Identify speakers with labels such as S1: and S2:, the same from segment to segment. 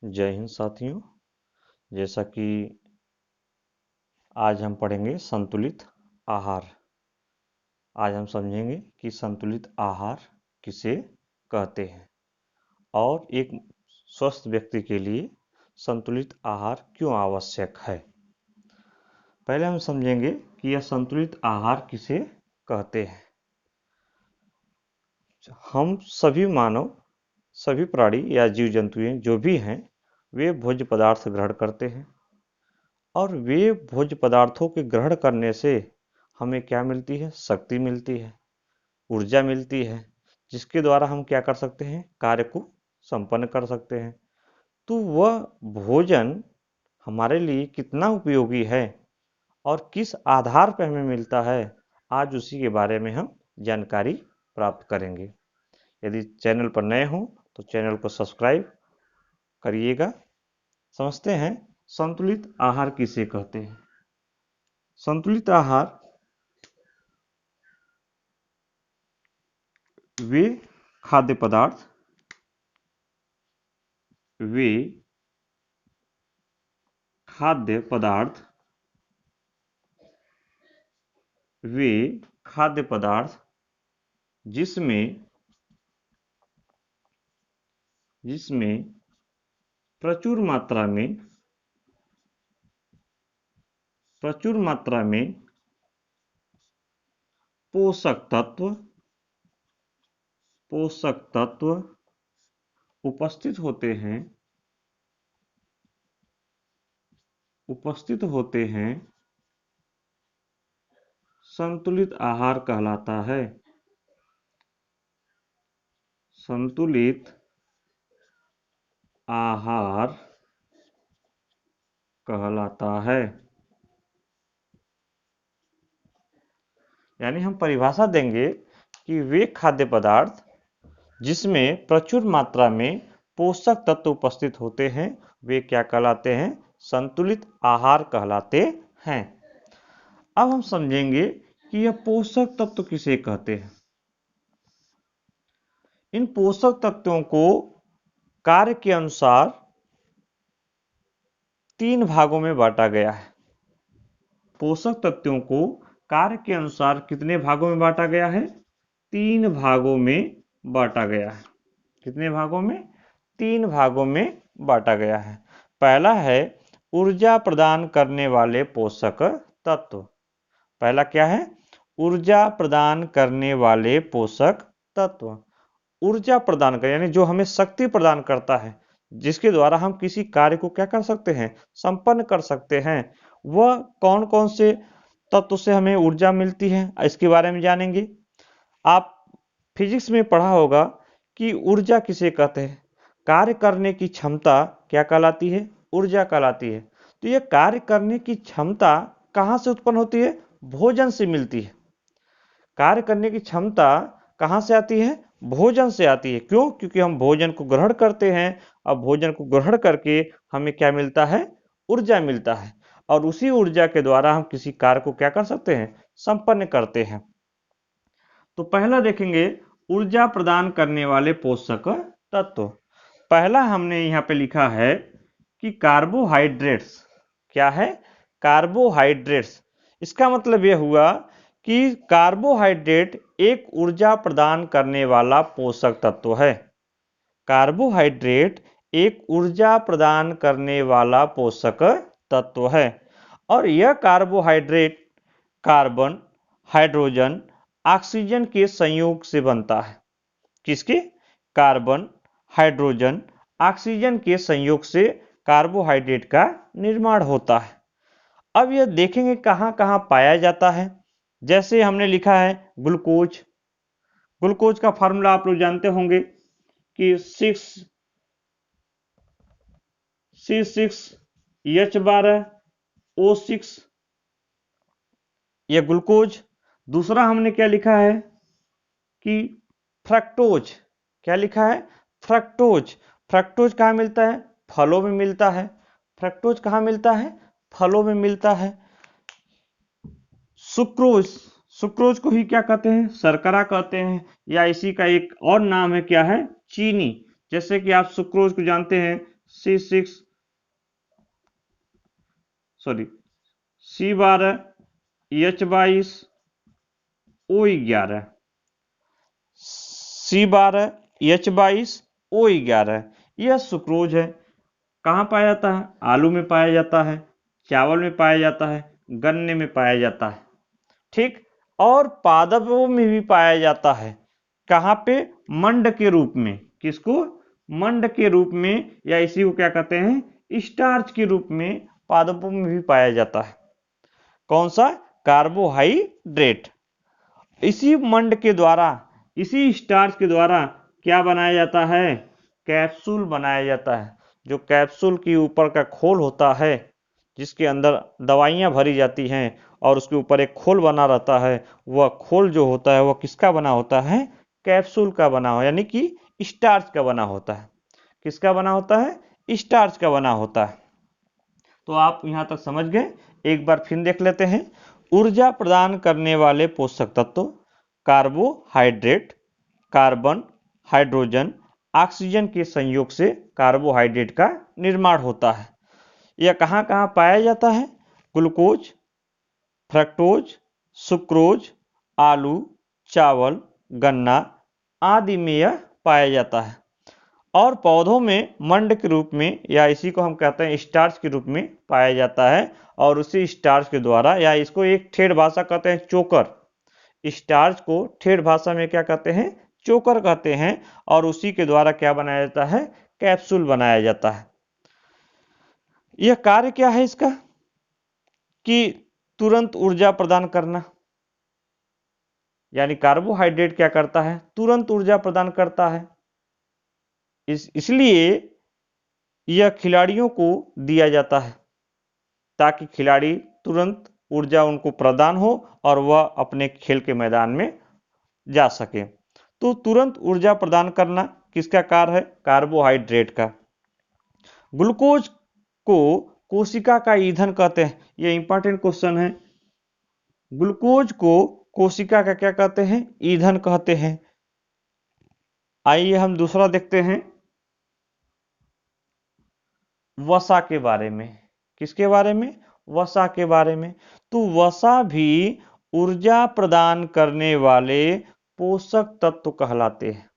S1: जय हिंद साथियों। जैसा कि आज हम पढ़ेंगे संतुलित आहार। आज हम समझेंगे कि संतुलित आहार किसे कहते हैं और एक स्वस्थ व्यक्ति के लिए संतुलित आहार क्यों आवश्यक है। पहले हम समझेंगे कि यह संतुलित आहार किसे कहते हैं। हम सभी मानव, सभी प्राणी या जीव जंतु जो भी हैं, वे भोज्य पदार्थ ग्रहण करते हैं और वे भोज्य पदार्थों के ग्रहण करने से हमें क्या मिलती है? शक्ति मिलती है, ऊर्जा मिलती है, जिसके द्वारा हम क्या कर सकते हैं? कार्य को संपन्न कर सकते हैं। तो वह भोजन हमारे लिए कितना उपयोगी है और किस आधार पर हमें मिलता है, आज उसी के बारे में हम जानकारी प्राप्त करेंगे। यदि चैनल पर नए हों तो चैनल को सब्सक्राइब करिएगा। समझते हैं संतुलित आहार किसे कहते हैं। संतुलित आहार वे खाद्य पदार्थ, वे खाद्य पदार्थ वे खाद्य पदार्थ जिसमें प्रचुर मात्रा में पोषक तत्व उपस्थित होते हैं, संतुलित आहार कहलाता है। संतुलित आहार कहलाता है। यानी हम परिभाषा देंगे कि वे खाद्य पदार्थ जिसमें प्रचुर मात्रा में पोषक तत्व उपस्थित होते हैं, वे क्या कहलाते हैं? संतुलित आहार कहलाते हैं। अब हम समझेंगे कि यह पोषक तत्व किसे कहते हैं। इन पोषक तत्वों को कार्य के अनुसार 3 भागों में बांटा गया है। पोषक तत्वों को कार्य के अनुसार कितने भागों में बांटा गया है? 3 भागों में बांटा गया है। कितने भागों में? 3 भागों में बांटा गया है। पहला है ऊर्जा प्रदान करने वाले पोषक तत्व। पहला क्या है? ऊर्जा प्रदान करने वाले पोषक तत्व। ऊर्जा प्रदान कर यानी जो हमें शक्ति प्रदान करता है, जिसके द्वारा हम किसी कार्य को क्या कर सकते हैं? संपन्न कर सकते हैं। वह कौन कौन से तत्व से हमें ऊर्जा मिलती है, इसके बारे में जानेंगे। आप फिजिक्स में पढ़ा होगा कि ऊर्जा किसे कहते हैं। कार्य करने की क्षमता क्या कहलाती है? ऊर्जा कहलाती है। तो यह कार्य करने की क्षमता कहाँ से उत्पन्न होती है? भोजन से मिलती है। कार्य करने की क्षमता कहाँ से आती है? भोजन से आती है। क्यों? क्योंकि हम भोजन को ग्रहण करते हैं और भोजन को ग्रहण करके हमें क्या मिलता है? ऊर्जा मिलता है और उसी ऊर्जा के द्वारा हम किसी कार्य को क्या कर सकते हैं? संपन्न करते हैं। तो पहला देखेंगे ऊर्जा प्रदान करने वाले पोषक तत्व। पहला हमने यहाँ पे लिखा है कि कार्बोहाइड्रेट्स। क्या है? कार्बोहाइड्रेट्स। इसका मतलब यह हुआ कि कार्बोहाइड्रेट एक ऊर्जा प्रदान करने वाला पोषक तत्व है। कार्बोहाइड्रेट एक ऊर्जा प्रदान करने वाला पोषक तत्व है और यह कार्बोहाइड्रेट कार्बन, हाइड्रोजन, ऑक्सीजन के संयोग से बनता है। किसके? कार्बन, हाइड्रोजन, ऑक्सीजन के संयोग से कार्बोहाइड्रेट का निर्माण होता है। अब यह देखेंगे कहां कहां पाया जाता है। जैसे हमने लिखा है ग्लूकोज। ग्लूकोज का फार्मूला आप लोग जानते होंगे कि 6C6H12O6, यह ग्लूकोज। दूसरा हमने क्या लिखा है कि फ्रक्टोज। क्या लिखा है? फ्रक्टोज। फ्रक्टोज कहाँ मिलता है? फलों में मिलता है। फ्रक्टोज कहाँ मिलता है? फलों में मिलता है। सुक्रोज। सुक्रोज को ही क्या कहते हैं? शर्करा कहते हैं, या इसी का एक और नाम है, क्या है? चीनी। जैसे कि आप सुक्रोज को जानते हैं, C6 sorry C12 H22 O11 C12 H22 O11 यह सुक्रोज है। कहाँ पाया जाता है? आलू में पाया जाता है, चावल में पाया जाता है, गन्ने में पाया जाता है, ठीक। और पादपों में भी पाया जाता है। कहाँ पे? मंड के रूप में। किसको? मंड के रूप में, या इसी को क्या कहते हैं? स्टार्च के रूप में पादपों में भी पाया जाता है। कौन सा? कार्बोहाइड्रेट। इसी मंड के द्वारा, इसी स्टार्च के द्वारा क्या बनाया जाता है? कैप्सूल बनाया जाता है। जो कैप्सूल के ऊपर का खोल होता है, जिसके अंदर दवाइयां भरी जाती हैं और उसके ऊपर एक खोल बना रहता है, वह खोल जो होता है वह किसका बना होता है? कैप्सूल का बना हो, यानी कि स्टार्च का बना होता है। किसका बना होता है? स्टार्च का बना होता है। तो आप यहां तक समझ गए। एक बार फिर देख लेते हैं। ऊर्जा प्रदान करने वाले पोषक तत्व कार्बोहाइड्रेट, कार्बन, हाइड्रोजन, ऑक्सीजन के संयोग से कार्बोहाइड्रेट का निर्माण होता है। यह कहाँ कहाँ पाया जाता है? ग्लूकोज, फ्रक्टोज, सुक्रोज, आलू, चावल, गन्ना आदि में यह पाया जाता है। और पौधों में मंड के रूप में, या इसी को हम कहते हैं स्टार्च के रूप में पाया जाता है। और उसी स्टार्च के द्वारा, या इसको एक ठेठ भाषा कहते हैं चोकर। स्टार्च को ठेठ भाषा में क्या कहते हैं? चोकर कहते हैं। और उसी के द्वारा क्या बनाया जाता है? कैप्सूल बनाया जाता है। यह कार्य क्या है इसका? कि तुरंत ऊर्जा प्रदान करना। यानी कार्बोहाइड्रेट क्या करता है? तुरंत ऊर्जा प्रदान करता है। इसलिए यह खिलाड़ियों को दिया जाता है, ताकि खिलाड़ी तुरंत ऊर्जा उनको प्रदान हो और वह अपने खेल के मैदान में जा सके। तो तुरंत ऊर्जा प्रदान करना किसका कार्य है? कार्बोहाइड्रेट का। ग्लूकोज को कोशिका का ईंधन कहते हैं। यह इंपॉर्टेंट क्वेश्चन है। ग्लूकोज को कोशिका का क्या कहते हैं? ईंधन कहते हैं। आइए हम दूसरा देखते हैं, वसा के बारे में। किसके बारे में? वसा के बारे में। तो वसा भी ऊर्जा प्रदान करने वाले पोषक तत्व कहलाते हैं।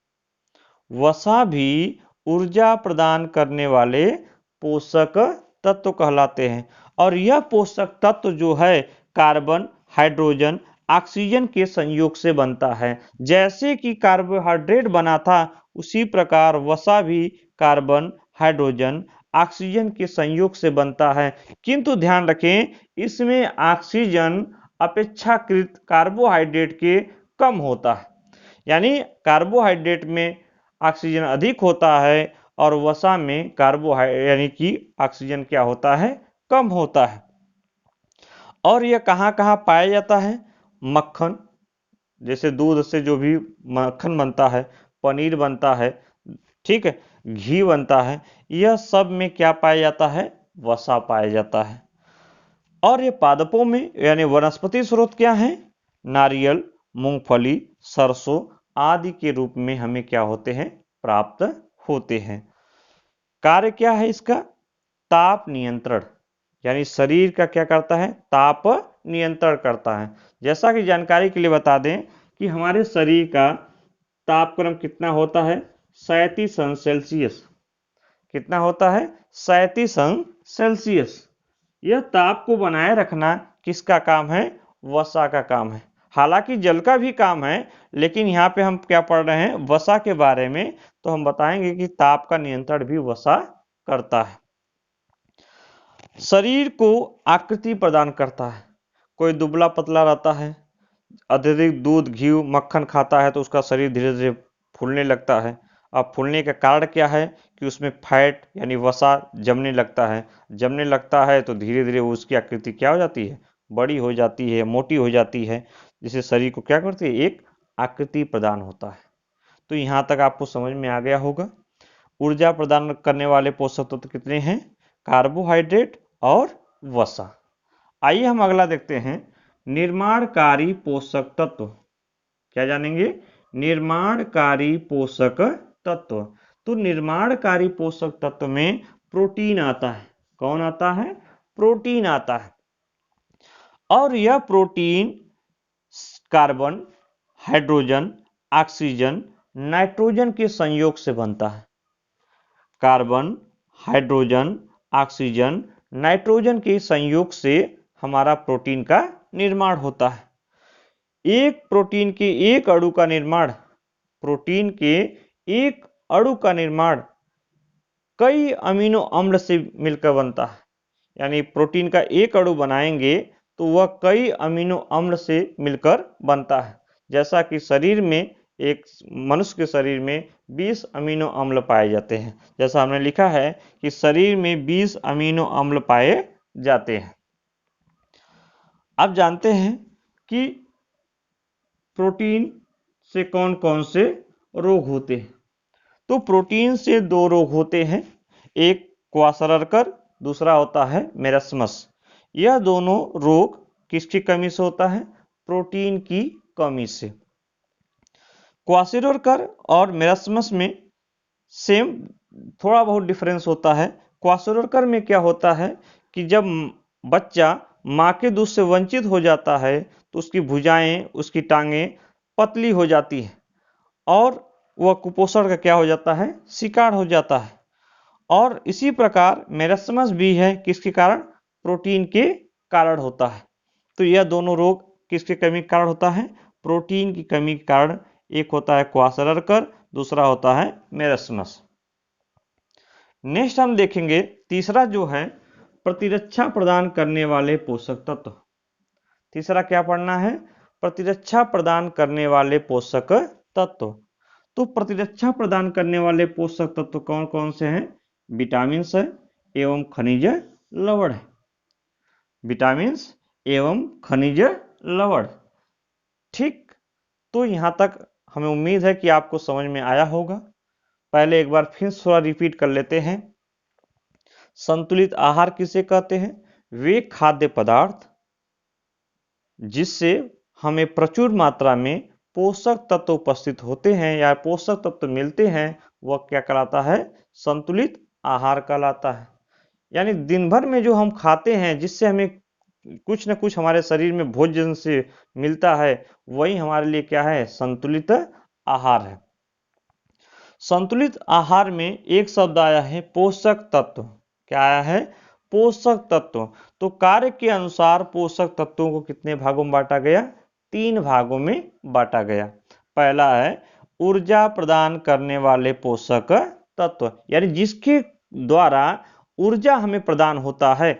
S1: वसा भी ऊर्जा प्रदान करने वाले पोषक तत्व कहलाते हैं। और यह पोषक तत्व जो है कार्बन, हाइड्रोजन, ऑक्सीजन के संयोग से बनता है। जैसे कि कार्बोहाइड्रेट बना था, उसी प्रकार वसा भी कार्बन, हाइड्रोजन, ऑक्सीजन के संयोग से बनता है। किंतु ध्यान रखें, इसमें ऑक्सीजन अपेक्षाकृत कार्बोहाइड्रेट के कम होता है। यानी कार्बोहाइड्रेट में ऑक्सीजन अधिक होता है और वसा में कार्बोहाइड्रेट यानी कि ऑक्सीजन क्या होता है? कम होता है। और यह कहाँ कहाँ पाया जाता है? मक्खन, जैसे दूध से जो भी मक्खन बनता है, पनीर बनता है, ठीक है, घी बनता है, यह सब में क्या पाया जाता है? वसा पाया जाता है। और ये पादपों में यानी वनस्पति स्रोत क्या है? नारियल, मूंगफली, सरसों आदि के रूप में हमें क्या होते हैं? प्राप्त होते हैं। कार्य क्या है इसका? ताप नियंत्रण। यानी शरीर का क्या करता है? ताप नियंत्रण करता है। जैसा कि जानकारी के लिए बता दें कि हमारे शरीर का तापक्रम कितना होता है? 37 अंश सेल्सियस। कितना होता है? 37 अंश सेल्सियस। यह ताप को बनाए रखना किसका काम है? वसा का काम है। हालांकि जल का भी काम है, लेकिन यहाँ पे हम क्या पढ़ रहे हैं? वसा के बारे में। तो हम बताएंगे कि ताप का नियंत्रण भी वसा करता है। शरीर को आकृति प्रदान करता है। कोई दुबला पतला रहता है, अत्यधिक दूध, घी, मक्खन खाता है तो उसका शरीर धीरे धीरे फूलने लगता है। अब फूलने का कारण क्या है? कि उसमें फैट यानी वसा जमने लगता है। जमने लगता है तो धीरे धीरे उसकी आकृति क्या हो जाती है? बड़ी हो जाती है, मोटी हो जाती है, जिससे शरीर को क्या करती है? एक आकृति प्रदान होता है। तो यहाँ तक आपको समझ में आ गया होगा। ऊर्जा प्रदान करने वाले पोषक तत्व कितने हैं? कार्बोहाइड्रेट और वसा। आइए हम अगला देखते हैं, निर्माणकारी पोषक तत्व। क्या जानेंगे? निर्माणकारी पोषक तत्व। तो निर्माणकारी पोषक तत्व में प्रोटीन आता है। कौन आता है? प्रोटीन आता है। और यह protein carbon, hydrogen, oxygen, nitrogen के संयोग से बनता है। कार्बन, हाइड्रोजन, ऑक्सीजन, नाइट्रोजन के संयोग से हमारा प्रोटीन का निर्माण होता है। एक प्रोटीन के एक अणु का निर्माण, प्रोटीन के एक अणु का निर्माण कई अमीनो अम्ल से मिलकर बनता है। यानी प्रोटीन का एक अणु बनाएंगे तो वह कई अमीनो अम्ल से मिलकर बनता है। जैसा कि शरीर में, एक मनुष्य के शरीर में 20 अमीनो अम्ल पाए जाते हैं। जैसा हमने लिखा है कि शरीर में 20 अमीनो अम्ल पाए जाते हैं। अब जानते हैं कि प्रोटीन से कौन कौन से रोग होते हैं। तो प्रोटीन से दो रोग होते हैं, एक क्वाशरकर, दूसरा होता है मेरस्मस। यह दोनों रोग किसकी कमी से होता है? प्रोटीन की कमी से। क्वाशरकर और मेरस्मस में सेम, थोड़ा बहुत डिफरेंस होता है। क्वाशरकर में क्या होता है कि जब बच्चा मां के दूध से वंचित हो जाता है तो उसकी भुजाएं, उसकी टांगें पतली हो जाती है और वह कुपोषण का क्या हो जाता है? शिकार हो जाता है। और इसी प्रकार मेरस्मस भी है, किसके कारण? प्रोटीन के कारण होता है। तो यह दोनों रोग किसके कमी के कारण होता है? प्रोटीन की कमी के कारण। एक होता है क्वाशरकर, दूसरा होता है मेरस्मस। नेक्स्ट हम देखेंगे तीसरा जो है प्रतिरक्षा प्रदान करने वाले पोषक तत्व। तीसरा क्या पढ़ना है? प्रतिरक्षा प्रदान करने वाले पोषक तत्व। तो प्रतिरक्षा प्रदान करने वाले पोषक तत्व कौन कौन से हैं? विटामिन है एवं खनिज लवण है। विटामिन एवं खनिज लवण। ठीक, तो यहां तक हमें उम्मीद है कि आपको समझ में आया होगा। पहले एक बार फिर थोड़ा रिपीट कर लेते हैं। संतुलित आहार किसे कहते हैं? वे खाद्य पदार्थ जिससे हमें प्रचुर मात्रा में पोषक तत्व उपस्थित होते हैं या पोषक तत्व मिलते हैं, वह क्या कहलाता है? संतुलित आहार कहलाता है। यानी दिन भर में जो हम खाते हैं, जिससे हमें कुछ न कुछ हमारे शरीर में भोजन से मिलता है, वही हमारे लिए क्या है? संतुलित आहार है। संतुलित आहार में एक शब्द आया है पोषक तत्व। क्या आया है? पोषक तत्व। तो कार्य के अनुसार पोषक तत्वों को कितने भागों में बांटा गया? 3 भागों में बांटा गया। पहला है ऊर्जा प्रदान करने वाले पोषक तत्व, यानी जिसके द्वारा ऊर्जा हमें प्रदान होता है।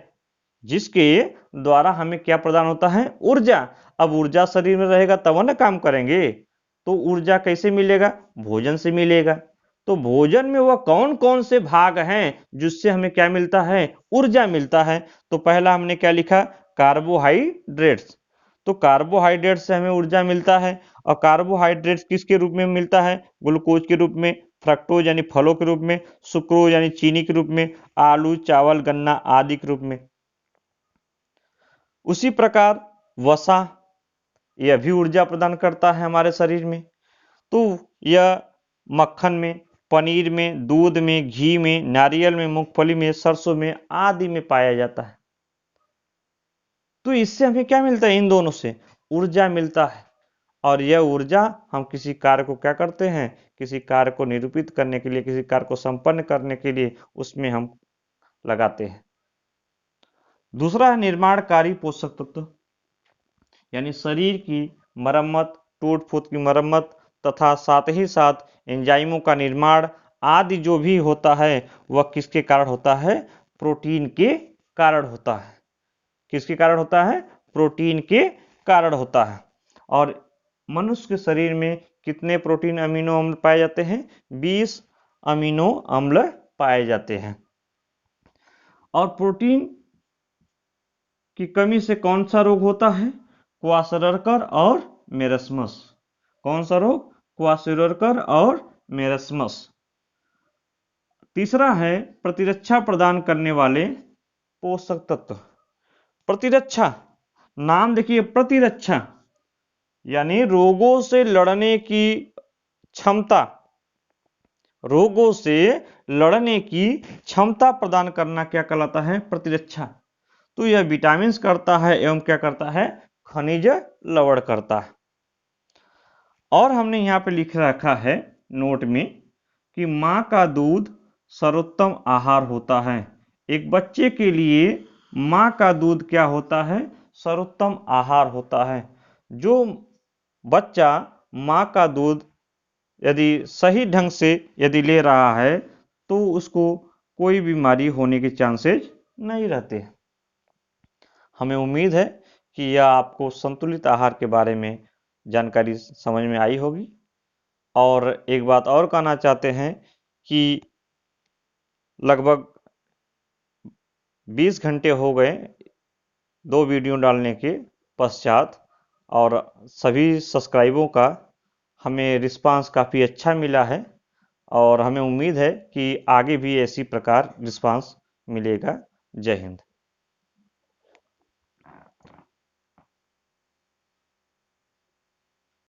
S1: जिसके द्वारा हमें क्या प्रदान होता है? ऊर्जा। अब ऊर्जा शरीर में रहेगा तब ना काम करेंगे। तो ऊर्जा कैसे मिलेगा? भोजन से मिलेगा। तो भोजन में वह कौन कौन से भाग हैं जिससे हमें क्या मिलता है? ऊर्जा मिलता है। तो पहला हमने क्या लिखा? कार्बोहाइड्रेट्स। तो कार्बोहाइड्रेट से हमें ऊर्जा मिलता है। और कार्बोहाइड्रेट्स किसके रूप में मिलता है? ग्लूकोज के रूप में, फ्रक्टोज यानी फलों के रूप में, सुक्रोज यानी चीनी के रूप में, आलू, चावल, गन्ना आदि के रूप में। उसी प्रकार वसा, यह भी ऊर्जा प्रदान करता है हमारे शरीर में। तो यह मक्खन में, पनीर में, दूध में, घी में, नारियल में, मूंगफली में, सरसों में आदि में पाया जाता है। तो इससे हमें क्या मिलता है? इन दोनों से ऊर्जा मिलता है। और यह ऊर्जा हम किसी कार्य को क्या करते हैं? किसी कार्य को निरूपित करने के लिए, किसी कार्य को संपन्न करने के लिए उसमें हम लगाते हैं। दूसरा है निर्माणकारी पोषक तत्व, यानी शरीर की मरम्मत, टूट फूट की मरम्मत तथा साथ ही साथ एंजाइमों का निर्माण आदि जो भी होता है वह किसके कारण होता है? प्रोटीन के कारण होता है। किसके कारण होता है? प्रोटीन के कारण होता है। और मनुष्य के शरीर में कितने प्रोटीन अमीनो अम्ल पाए जाते हैं? 20 अमीनो अम्ल पाए जाते हैं। और प्रोटीन की कमी से कौन सा रोग होता है? क्वाशरकर और मेरस्मस। कौन सा रोग? क्वाशरकर और मेरस्मस। तीसरा है प्रतिरक्षा प्रदान करने वाले पोषक तत्व। प्रतिरक्षा, नाम देखिए, प्रतिरक्षा यानी रोगों से लड़ने की क्षमता, रोगों से लड़ने की क्षमता प्रदान करना क्या कहलाता है? प्रतिरक्षा। तो यह विटामिन करता है एवं क्या करता है? खनिज लवण करता है। और हमने यहाँ पे लिख रखा है नोट में कि माँ का दूध सर्वोत्तम आहार होता है। एक बच्चे के लिए माँ का दूध क्या होता है? सर्वोत्तम आहार होता है। जो बच्चा माँ का दूध यदि सही ढंग से यदि ले रहा है तो उसको कोई बीमारी होने के चांसेस नहीं रहते। हमें उम्मीद है कि यह आपको संतुलित आहार के बारे में जानकारी समझ में आई होगी। और एक बात और कहना चाहते हैं कि लगभग 20 घंटे हो गए 2 वीडियो डालने के पश्चात, और सभी सब्सक्राइबरों का हमें रिस्पांस काफ़ी अच्छा मिला है और हमें उम्मीद है कि आगे भी ऐसी प्रकार रिस्पांस मिलेगा। जय हिंद।